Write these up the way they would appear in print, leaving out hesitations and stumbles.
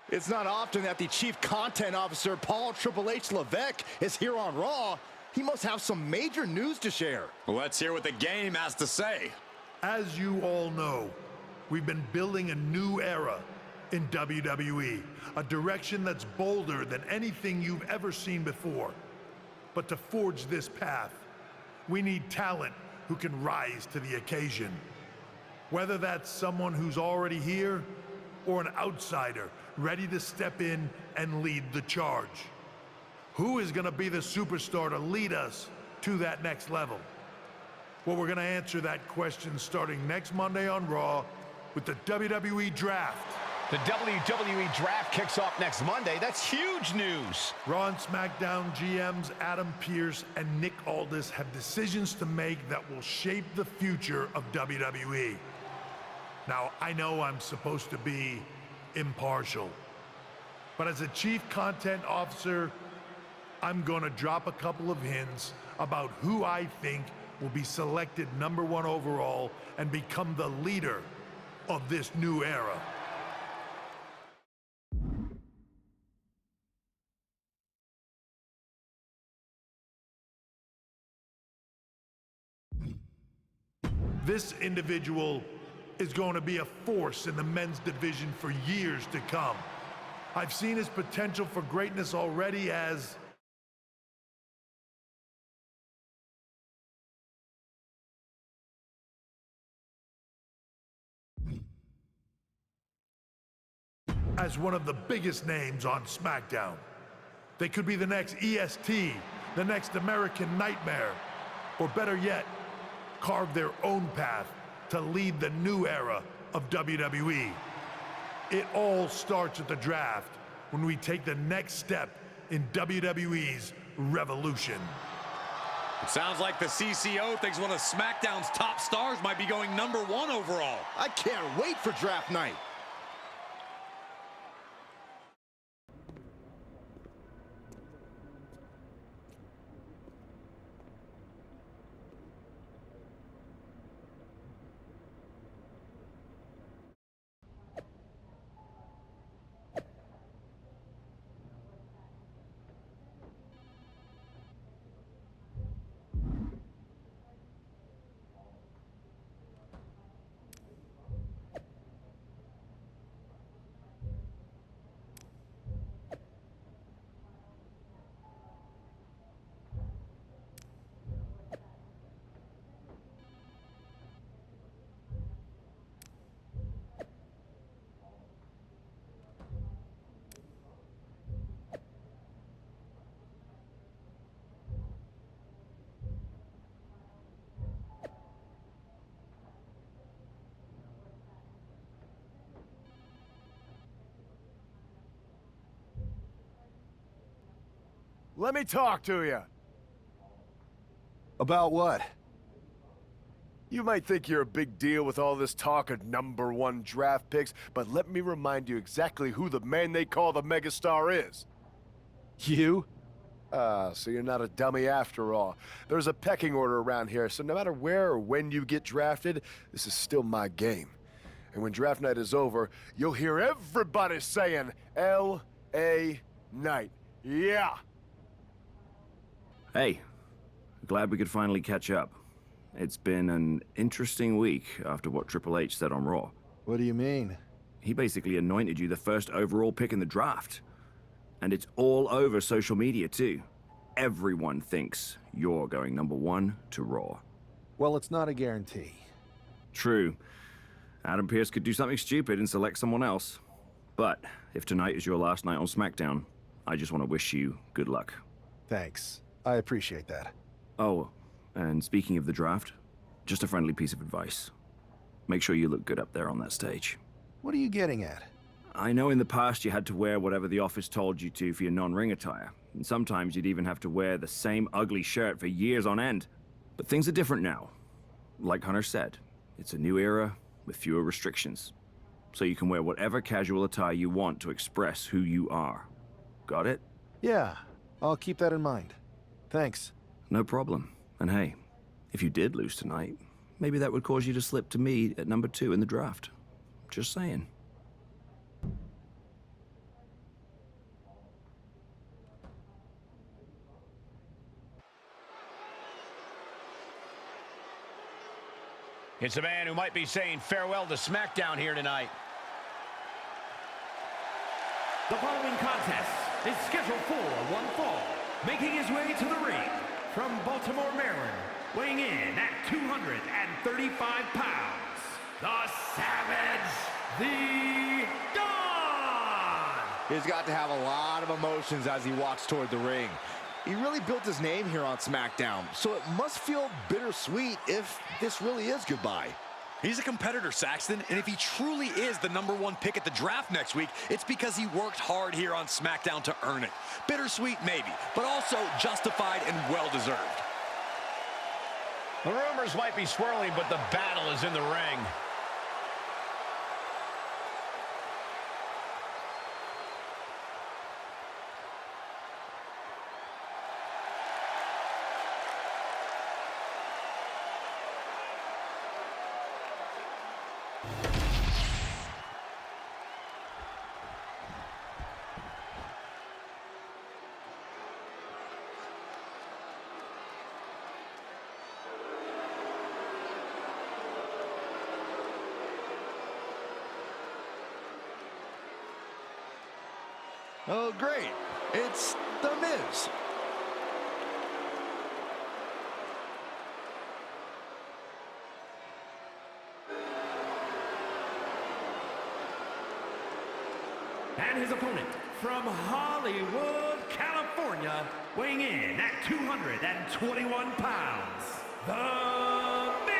It's not often that the Chief Content Officer, Paul Triple H Levesque, is here on Raw. He must have some major news to share. Let's hear what the game has to say. As you all know, we've been building a new era in WWE, a direction that's bolder than anything you've ever seen before. But to forge this path, we need talent who can rise to the occasion. Whether that's someone who's already here or an outsider ready to step in and lead the charge. Who is going to be the superstar to lead us to that next level? Well, we're going to answer that question starting next Monday on Raw with the WWE Draft. The WWE Draft kicks off next Monday. That's huge news. Raw and Smackdown GMs Adam Pearce and Nick Aldis have decisions to make that will shape the future of WWE. Now, I know I'm supposed to be impartial, but as a Chief Content Officer, I'm gonna drop a couple of hints about who I think will be selected #1 overall and become the leader of this new era. This individual is going to be a force in the men's division for years to come. I've seen his potential for greatness already as one of the biggest names on SmackDown. They could be the next EST, the next American Nightmare, or better yet, carve their own path to lead the new era of WWE. It all starts at the draft when we take the next step in WWE's revolution. It sounds like the CCO thinks one of SmackDown's top stars might be going #1 overall. I can't wait for draft night. Let me talk to you. About what? You might think you're a big deal with all this talk of #1 draft picks, but let me remind you exactly who the man they call the megastar is. You? So you're not a dummy after all. There's a pecking order around here, so no matter where or when you get drafted, this is still my game. And when draft night is over, you'll hear everybody saying, L.A. Knight. Yeah! Hey, glad we could finally catch up. It's been an interesting week after what Triple H said on Raw. What do you mean? He basically anointed you the first overall pick in the draft. And it's all over social media too. Everyone thinks you're going #1 to Raw. Well, it's not a guarantee. True. Adam Pearce could do something stupid and select someone else. But if tonight is your last night on SmackDown, I just want to wish you good luck. Thanks. I appreciate that. Oh, and speaking of the draft, just a friendly piece of advice. Make sure you look good up there on that stage. What are you getting at? I know in the past you had to wear whatever the office told you to for your non-ring attire, and sometimes you'd even have to wear the same ugly shirt for years on end. But things are different now. Like Hunter said, it's a new era with fewer restrictions. So you can wear whatever casual attire you want to express who you are. Got it? Yeah, I'll keep that in mind. Thanks. No problem. And hey, if you did lose tonight, maybe that would cause you to slip to me at #2 in the draft. Just saying. It's a man who might be saying farewell to SmackDown here tonight. The following contest is scheduled for one fall. Making his way to the ring from Baltimore, Maryland, weighing in at 235 pounds, the Savage, the Don! He's got to have a lot of emotions as he walks toward the ring. He really built his name here on SmackDown, so it must feel bittersweet if this really is goodbye. He's a competitor, Saxton, and if he truly is the #1 pick at the draft next week, it's because he worked hard here on SmackDown to earn it. Bittersweet, maybe, but also justified and well-deserved. The rumors might be swirling, but the battle is in the ring. Oh, great. It's The Miz. And his opponent from Hollywood, California, weighing in at 221 pounds, The Miz!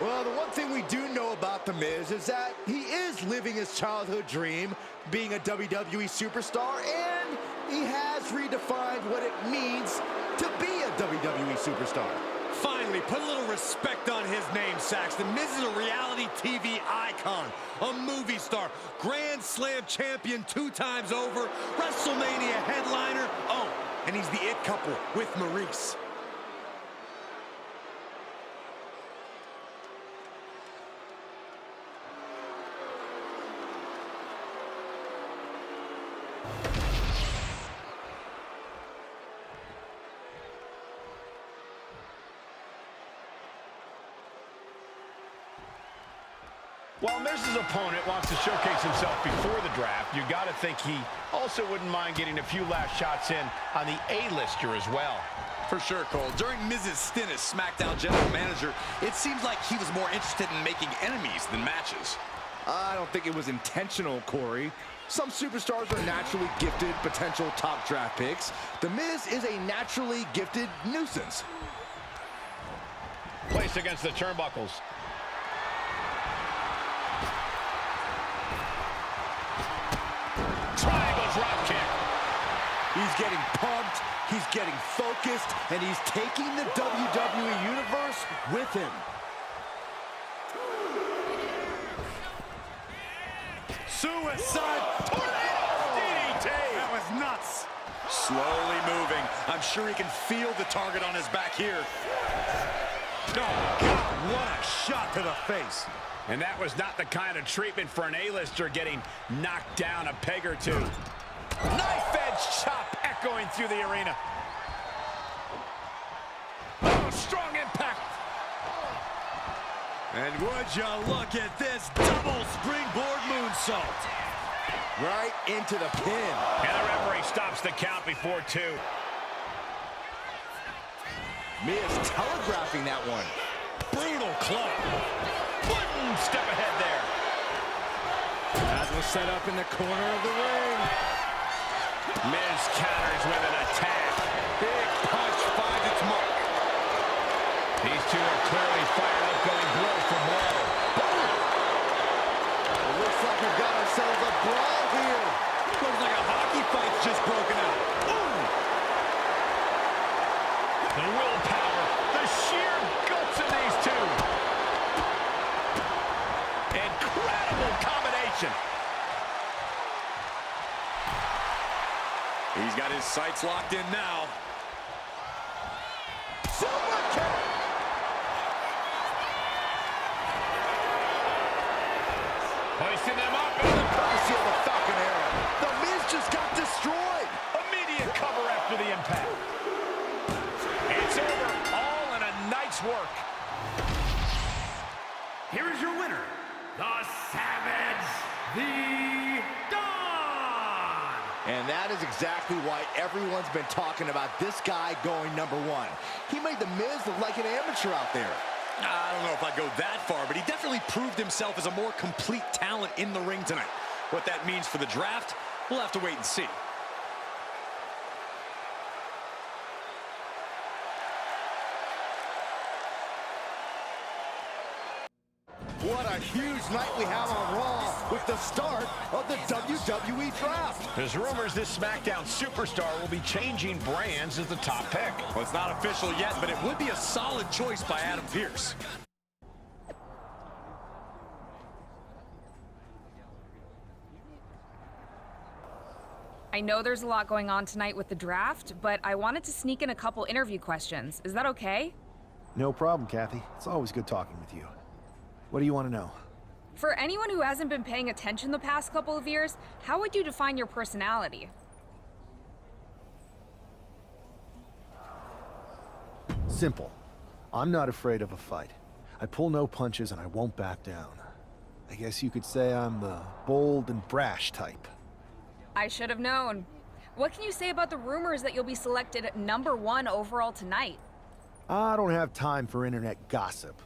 Well, the one thing we do know about The Miz is that he is living his childhood dream, being a WWE superstar, and he has redefined what it means to be a WWE superstar. Finally, put a little respect on his name, Saxton. Miz is a reality TV icon, a movie star, Grand Slam champion 2 times over, WrestleMania headliner. Oh, and he's the it couple with Maryse. While Miz's opponent wants to showcase himself before the draft, you got to think he also wouldn't mind getting a few last shots in on the A-lister as well. For sure, Cole. During Miz's stint as SmackDown general manager, it seems like he was more interested in making enemies than matches. I don't think it was intentional, Corey. Some superstars are naturally gifted potential top draft picks. The Miz is a naturally gifted nuisance. Placed against the turnbuckles. Triangle drop kick. He's getting pumped, he's getting focused, and he's taking the WWE Universe with him. Suicide tornado DDT. That was nuts. Slowly moving. I'm sure he can feel the target on his back here. Oh, God, what a shot to the face. And that was not the kind of treatment for an A-lister getting knocked down a peg or two. Knife-edge chop echoing through the arena. Oh, strong impact. And would you look at this double springboard moonsault. Right into the pin. And the referee stops the count before 2. Miz telegraphing that one. Brutal club. One step ahead there. As was set up in the corner of the ring. Miz counters with an attack. Big punch finds its mark. These two are clearly fired up, going blow for blow. It looks like we've got ourselves a brawl here. Looks like a hockey fight's just broken out. Ooh. The willpower, the sheer guts of these two. Incredible combination. He's got his sights locked in now. Super kick. Hoisting them up. Courtesy of the Falcon Arrow. The Miz just got destroyed. Immediate cover after the impact. It's over. All in a night's work. The Dawn! And that is exactly why everyone's been talking about this guy going #1. He made The Miz look like an amateur out there. I don't know if I'd go that far, but he definitely proved himself as a more complete talent in the ring tonight. What that means for the draft, we'll have to wait and see. What a huge night we have on Raw with the start of the WWE Draft. There's rumors this SmackDown superstar will be changing brands as the top pick. Well, it's not official yet, but it would be a solid choice by Adam Pearce. I know there's a lot going on tonight with the draft, but I wanted to sneak in a couple interview questions. Is that okay? No problem, Kathy. It's always good talking with you. What do you want to know? For anyone who hasn't been paying attention the past couple of years, how would you define your personality? Simple. I'm not afraid of a fight. I pull no punches and I won't back down. I guess you could say I'm the bold and brash type. I should have known. What can you say about the rumors that you'll be selected #1 overall tonight? I don't have time for internet gossip.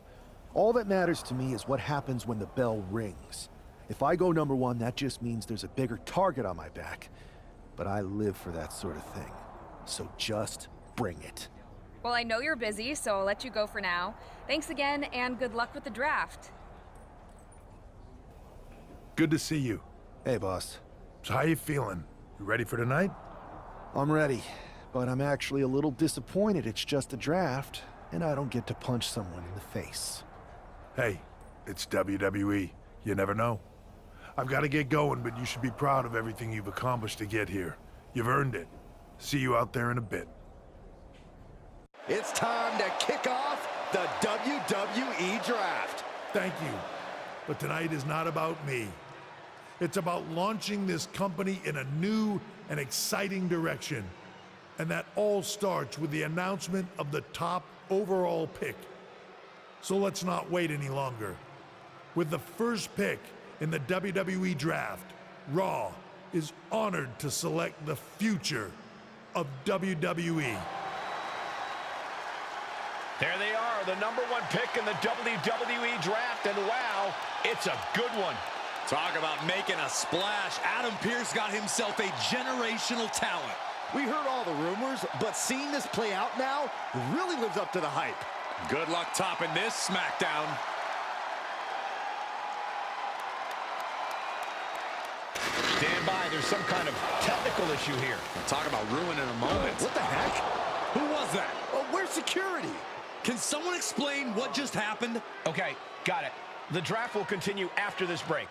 All that matters to me is what happens when the bell rings. If I go #1, that just means there's a bigger target on my back. But I live for that sort of thing. So just bring it. Well, I know you're busy, so I'll let you go for now. Thanks again, and good luck with the draft. Good to see you. Hey, boss. So how you feeling? You ready for tonight? I'm ready, but I'm actually a little disappointed it's just a draft, and I don't get to punch someone in the face. Hey, it's WWE. You never know. I've got to get going, but you should be proud of everything you've accomplished to get here. You've earned it. See you out there in a bit. It's time to kick off the WWE Draft. Thank you. But tonight is not about me. It's about launching this company in a new and exciting direction. And that all starts with the announcement of the top overall pick. So let's not wait any longer. With the first pick in the WWE Draft, Raw is honored to select the future of WWE. There they are, the #1 pick in the WWE Draft, and wow, it's a good one. Talk about making a splash. Adam Pearce got himself a generational talent. We heard all the rumors, but seeing this play out now really lives up to the hype. Good luck topping this SmackDown. Stand by, there's some kind of technical issue here. Talk about ruining a moment. What the heck? Who was that? Oh, where's security? Can someone explain what just happened? Okay, got it. The draft will continue after this break.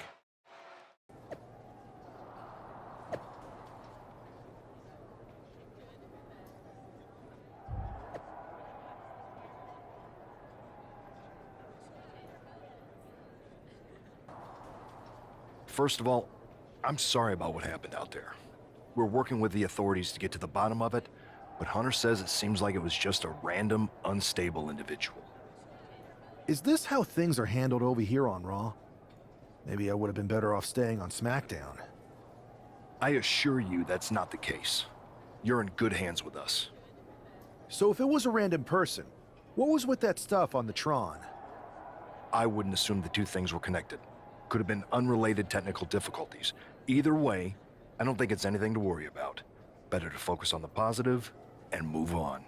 First of all, I'm sorry about what happened out there. We're working with the authorities to get to the bottom of it, but Hunter says it seems like it was just a random, unstable individual. Is this how things are handled over here on Raw? Maybe I would have been better off staying on SmackDown. I assure you that's not the case. You're in good hands with us. So if it was a random person, what was with that stuff on the Tron? I wouldn't assume the two things were connected. Could have been unrelated technical difficulties. Either way, I don't think it's anything to worry about. Better to focus on the positive and move on.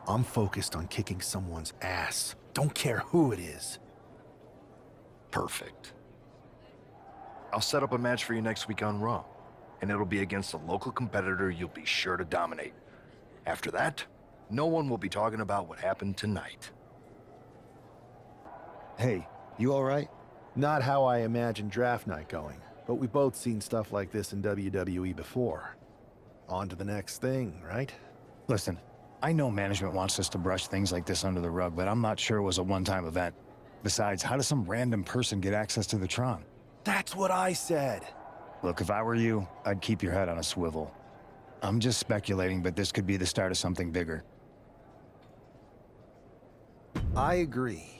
I'm focused on kicking someone's ass. Don't care who it is. Perfect. I'll set up a match for you next week on Raw, and it'll be against a local competitor you'll be sure to dominate. After that, no one will be talking about what happened tonight. Hey, you all right? Not how I imagined draft night going, but we've both seen stuff like this in WWE before. On to the next thing, right? Listen, I know management wants us to brush things like this under the rug, but I'm not sure it was a one-time event. Besides, how does some random person get access to the Tron? That's what I said. Look, if I were you, I'd keep your head on a swivel. I'm just speculating, but this could be the start of something bigger. I agree.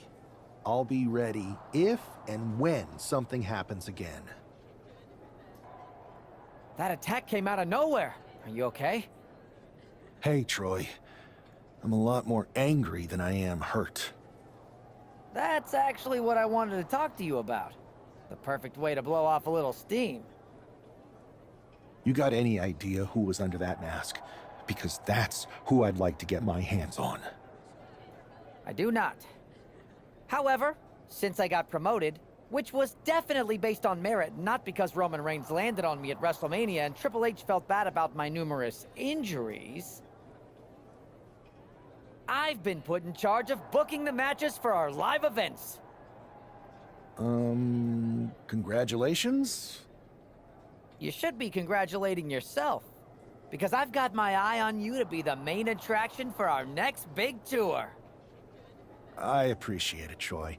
I'll be ready if and when something happens again. That attack came out of nowhere. Are you okay? Hey, Troy. I'm a lot more angry than I am hurt. That's actually what I wanted to talk to you about. The perfect way to blow off a little steam. You got any idea who was under that mask? Because that's who I'd like to get my hands on. I do not. However, since I got promoted, which was definitely based on merit, not because Roman Reigns landed on me at WrestleMania and Triple H felt bad about my numerous injuries, I've been put in charge of booking the matches for our live events. Congratulations? You should be congratulating yourself, because I've got my eye on you to be the main attraction for our next big tour. I appreciate it, Troy.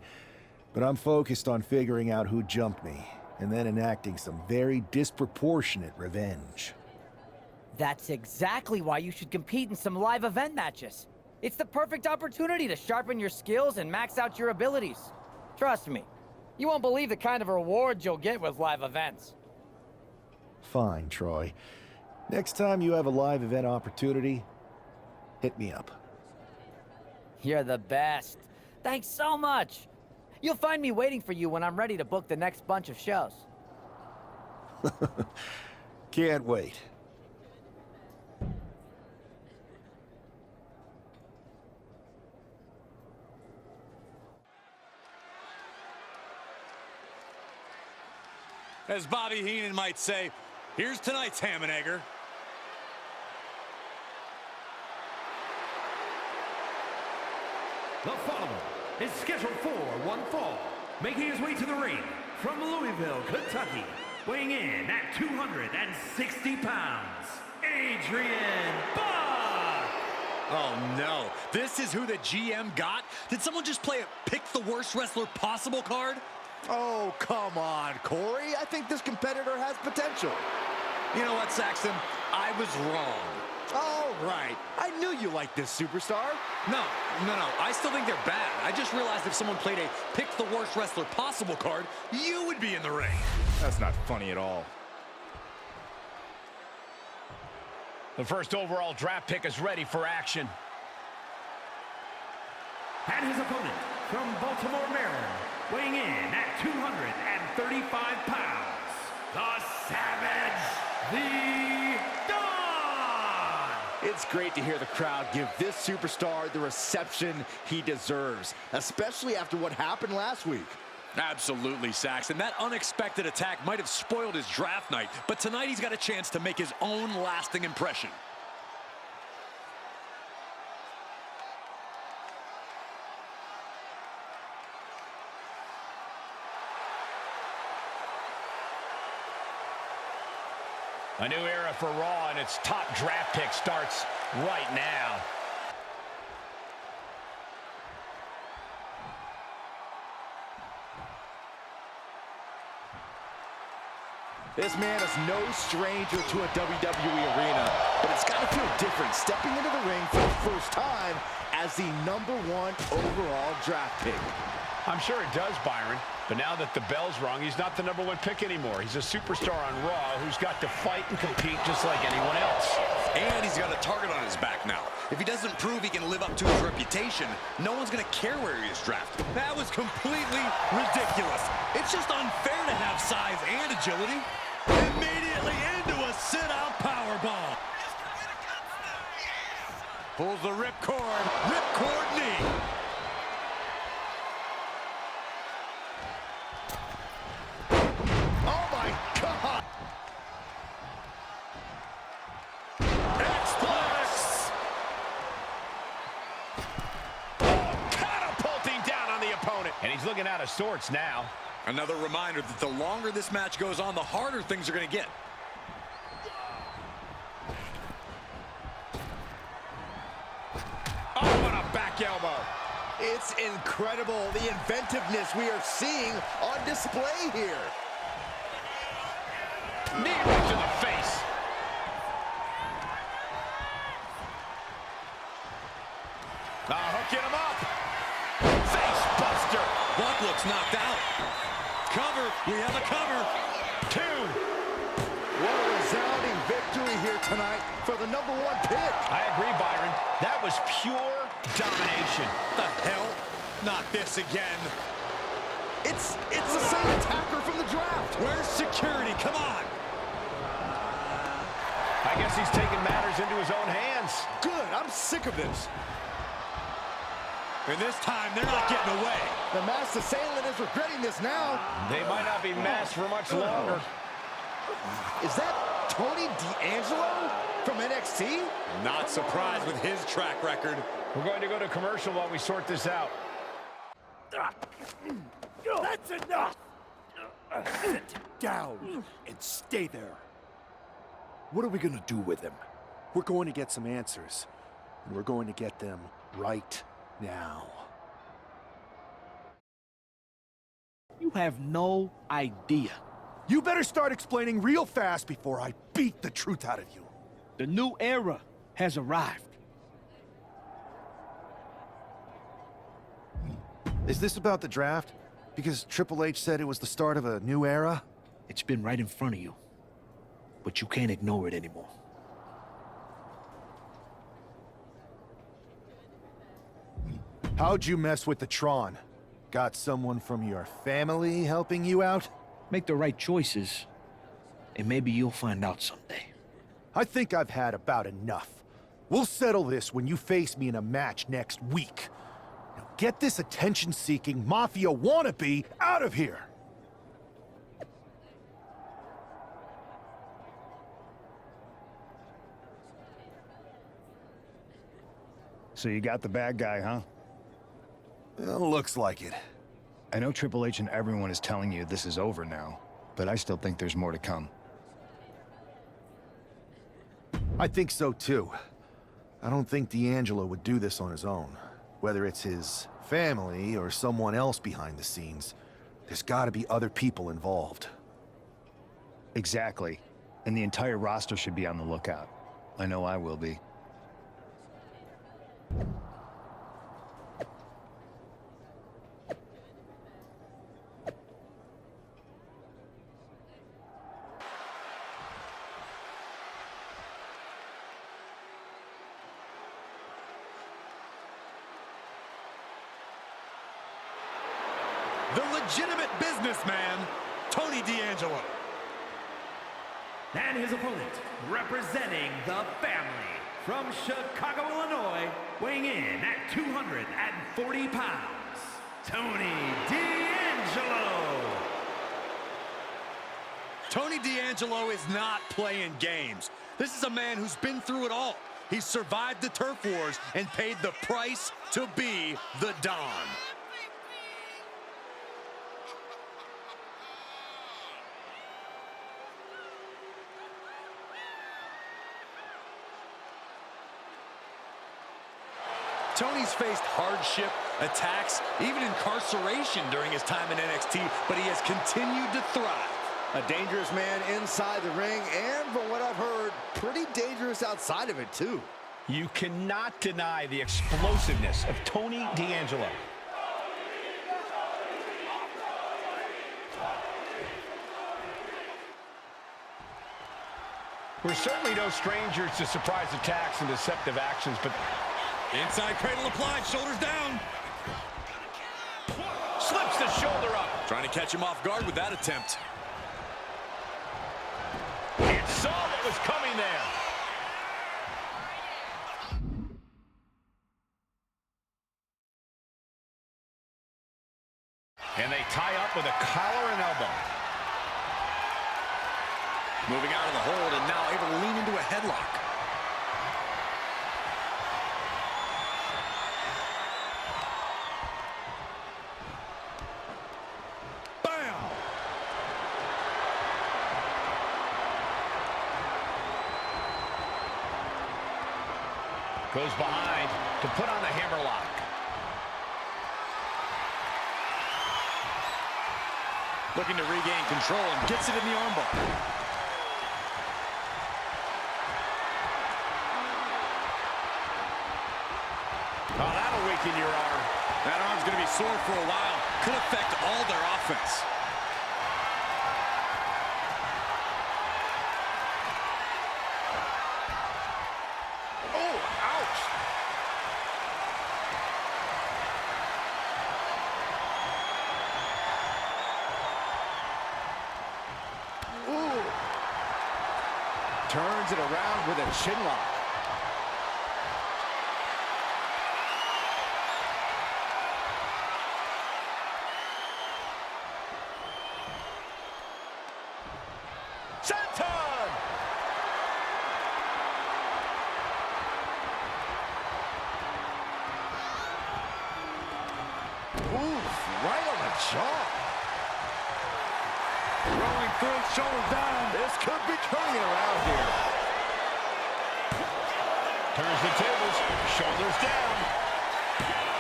But I'm focused on figuring out who jumped me, and then enacting some very disproportionate revenge. That's exactly why you should compete in some live event matches. It's the perfect opportunity to sharpen your skills and max out your abilities. Trust me, you won't believe the kind of rewards you'll get with live events. Fine, Troy. Next time you have a live event opportunity, hit me up. You're the best. Thanks so much. You'll find me waiting for you when I'm ready to book the next bunch of shows. Can't wait. As Bobby Heenan might say, here's tonight's ham and egger. The following is scheduled for one fall, making his way to the ring from Louisville, Kentucky, weighing in at 260 pounds, Adrian Buck! Oh no, this is who the GM got? Did someone just play a pick the worst wrestler possible card? Oh, come on, Corey. I think this competitor has potential. You know what, Saxton? I was wrong. All right. I knew you liked this superstar. No. I still think they're bad. I just realized if someone played a pick the worst wrestler possible card, you would be in the ring. That's not funny at all. The first overall draft pick is ready for action. And his opponent from Baltimore, Maryland, weighing in at 235 pounds, the Savage, the Dawn! It's great to hear the crowd give this superstar the reception he deserves, especially after what happened last week. Absolutely, Saxton. That unexpected attack might have spoiled his draft night, but tonight he's got a chance to make his own lasting impression. A new era for Raw, and its top draft pick starts right now. This man is no stranger to a WWE arena, but it's got to feel different stepping into the ring for the first time as the #1 overall draft pick. I'm sure it does, Byron. But now that the bell's rung, he's not the #1 pick anymore. He's a superstar on Raw who's got to fight and compete just like anyone else. And he's got a target on his back now. If he doesn't prove he can live up to his reputation, no one's going to care where he is drafted. That was completely ridiculous. It's just unfair to have size and agility. Immediately into a sit-out powerbomb. Pulls the ripcord knee. Oh my God! X-Plus! Catapulting down on the opponent. And he's looking out of sorts now. Another reminder that the longer this match goes on, the harder things are going to get. Oh, what a back elbow. It's incredible, the inventiveness we are seeing on display here. Knee right to the face. Hooking him up. Face buster. looks knocked out. Cover. We have a cover. 2. What a resounding victory here tonight for the #1 pick. I agree, Byron. That was pure domination. The hell? Not this again. It's the same attacker from the draft. Where's security? Come on. I guess he's taking matters into his own hands. Good. I'm sick of this. And this time, they're not getting away. The masked assailant is regretting this now. They might not be masked for much longer. Is that Tony D'Angelo from NXT? Not surprised with his track record. We're going to go to commercial while we sort this out. That's enough! Sit down and stay there. What are we gonna do with him? We're going to get some answers, and we're going to get them right now. You have no idea. You better start explaining real fast before I beat the truth out of you. The new era has arrived. Is this about the draft? Because Triple H said it was the start of a new era? It's been right in front of you. But you can't ignore it anymore. How'd you mess with the Tron? Got someone from your family helping you out? Make the right choices, and maybe you'll find out someday. I think I've had about enough. We'll settle this when you face me in a match next week. Now get this attention-seeking mafia wannabe out of here! So you got the bad guy, huh? Well, looks like it. I know Triple H and everyone is telling you this is over now, but I still think there's more to come. I think so, too. I don't think D'Angelo would do this on his own. Whether it's his family or someone else behind the scenes, there's gotta be other people involved. Exactly. And the entire roster should be on the lookout. I know I will be. The legitimate businessman, Tony D'Angelo. And his opponent, representing the family, from Chicago, Illinois, weighing in at 240 pounds, Tony D'Angelo. Tony D'Angelo is not playing games. This is a man who's been through it all. He's survived the turf wars and paid the price to be the Don. Tony's faced hardship, attacks, even incarceration during his time in NXT, but he has continued to thrive. A dangerous man inside the ring, and from what I've heard, pretty dangerous outside of it, too. You cannot deny the explosiveness of Tony D'Angelo. We're certainly no strangers to surprise attacks and deceptive actions, but... Inside cradle applied, shoulders down. Slips the shoulder up. Trying to catch him off guard with that attempt. And saw what was coming there. And they tie up with a collar and elbow. Moving out of the hold and now able to lean into a headlock. Goes behind to put on the hammerlock. Looking to regain control and gets it in the armbar. Oh, that'll weaken your arm. That arm's going to be sore for a while. could affect all their offense. Oh, ouch! Ooh. Turns it around with a chin lock. Senton! Oof, right on the jaw. Rolling through, shoulders down. This could be turning it around here. Turns the tables, shoulders down.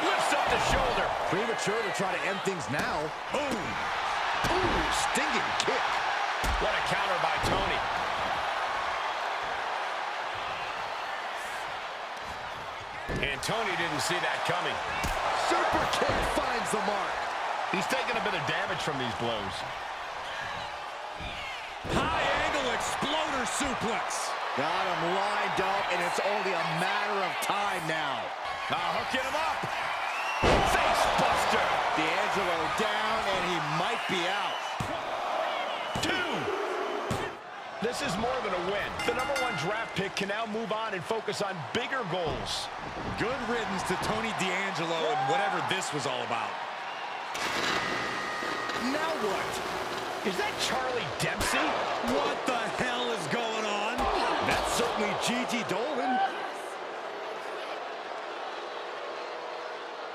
Lifts up the shoulder. Premature to try to end things now. Boom. Ooh, stinging kick. What a counter by Tony. And Tony didn't see that coming. Super kick finds the mark. He's taking a bit of damage from these blows. High angle exploder suplex. Got him lined up, and it's only a matter of time now. Hooking him up. Face buster. D'Angelo down, and he might be out. 2. This is more than a win. The #1 draft pick can now move on and focus on bigger goals. Good riddance to Tony D'Angelo and whatever this was all about. Now what? Is that Charlie Dempsey? What the hell is going on? That's certainly Gigi Dolan.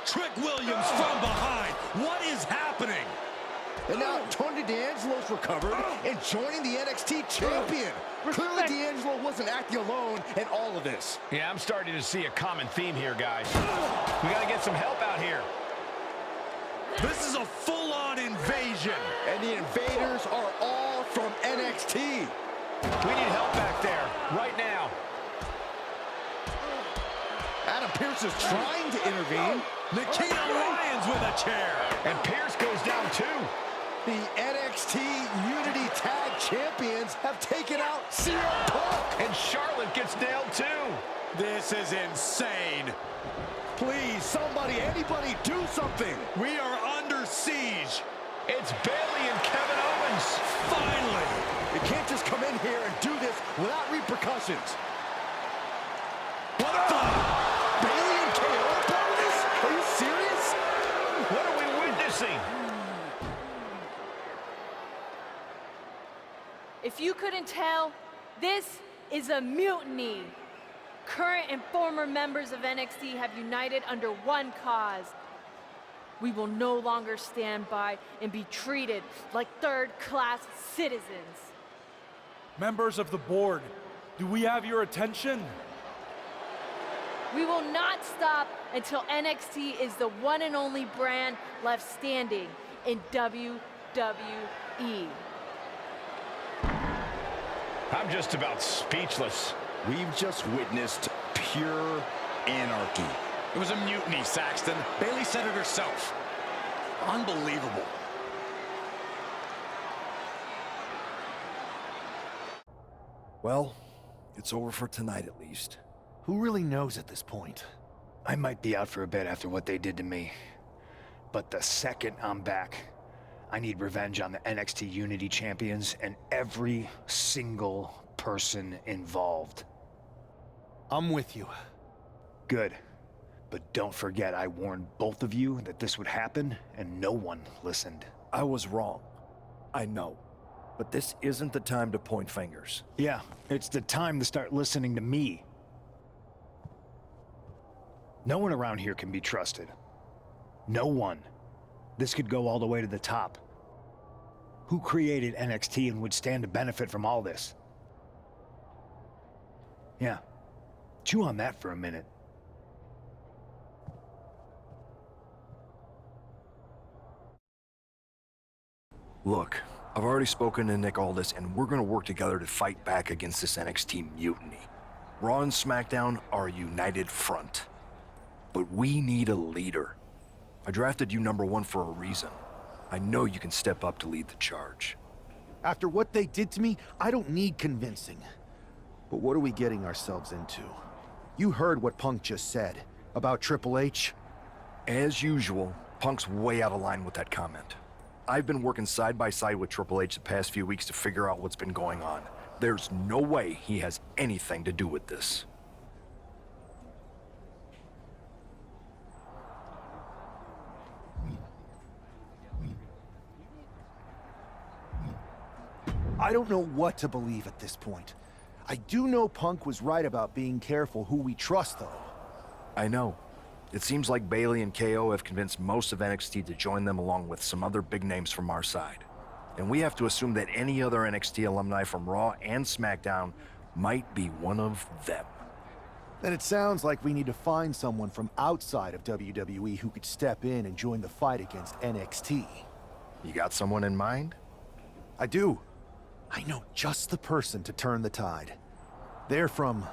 Trick Williams from behind. What is happening? And now Tony D'Angelo's recovered and joining the NXT champion. Clearly D'Angelo wasn't acting alone in all of this. Yeah, I'm starting to see a common theme here, guys. We got to get some help out here. This is a full-on invasion. And the invaders are all from NXT. We need help back there, right now. Adam Pearce is trying to intervene. Nikita Lyons with a chair. And Pearce goes down too. The NXT Unity Tag Champions have taken out CM Punk. And Charlotte gets nailed too. This is insane. Please, somebody, anybody, do something. We are under siege. It's Bayley and Kevin Owens. Finally. You can't just come in here and do this without repercussions. What the? Bayley and KO part of this? Are you serious? What are we witnessing? If you couldn't tell, this is a mutiny. Current and former members of NXT have united under one cause. We will no longer stand by and be treated like third-class citizens. Members of the board, do we have your attention? We will not stop until NXT is the one and only brand left standing in WWE. I'm just about speechless. We've just witnessed pure anarchy. It was a mutiny, Saxton. Bayley said it herself. Unbelievable. Well, it's over for tonight at least. Who really knows at this point? I might be out for a bit after what they did to me. But the second I'm back, I need revenge on the NXT Unity champions and every single person involved. I'm with you. Good. But don't forget I warned both of you that this would happen, and no one listened. I was wrong. I know. But this isn't the time to point fingers. Yeah, it's the time to start listening to me. No one around here can be trusted. No one. This could go all the way to the top. Who created NXT and would stand to benefit from all this? Yeah. Chew on that for a minute. Look, I've already spoken to Nick Aldis, and we're gonna work together to fight back against this NXT mutiny. Raw and Smackdown are a united front. But we need a leader. I drafted you #1 for a reason. I know you can step up to lead the charge. After what they did to me, I don't need convincing. But what are we getting ourselves into? You heard what Punk just said about Triple H. As usual, Punk's way out of line with that comment. I've been working side by side with Triple H the past few weeks to figure out what's been going on. There's no way he has anything to do with this. I don't know what to believe at this point. I do know Punk was right about being careful who we trust, though. I know. It seems like Bayley and KO have convinced most of NXT to join them along with some other big names from our side. And we have to assume that any other NXT alumni from Raw and SmackDown might be one of them. Then it sounds like we need to find someone from outside of WWE who could step in and join the fight against NXT. You got someone in mind? I do. I know just the person to turn the tide. They're from...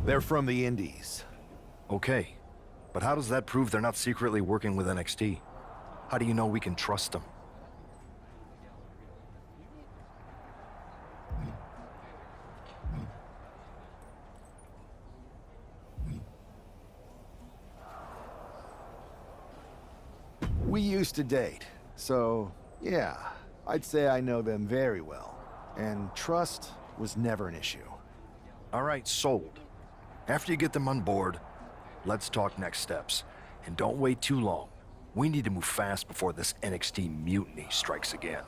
They're from the Indies. Okay, but how does that prove they're not secretly working with NXT? How do you know we can trust them? We used to date, so yeah, I'd say I know them very well. And trust was never an issue. All right, sold. After you get them on board, let's talk next steps. And don't wait too long. We need to move fast before this NXT mutiny strikes again.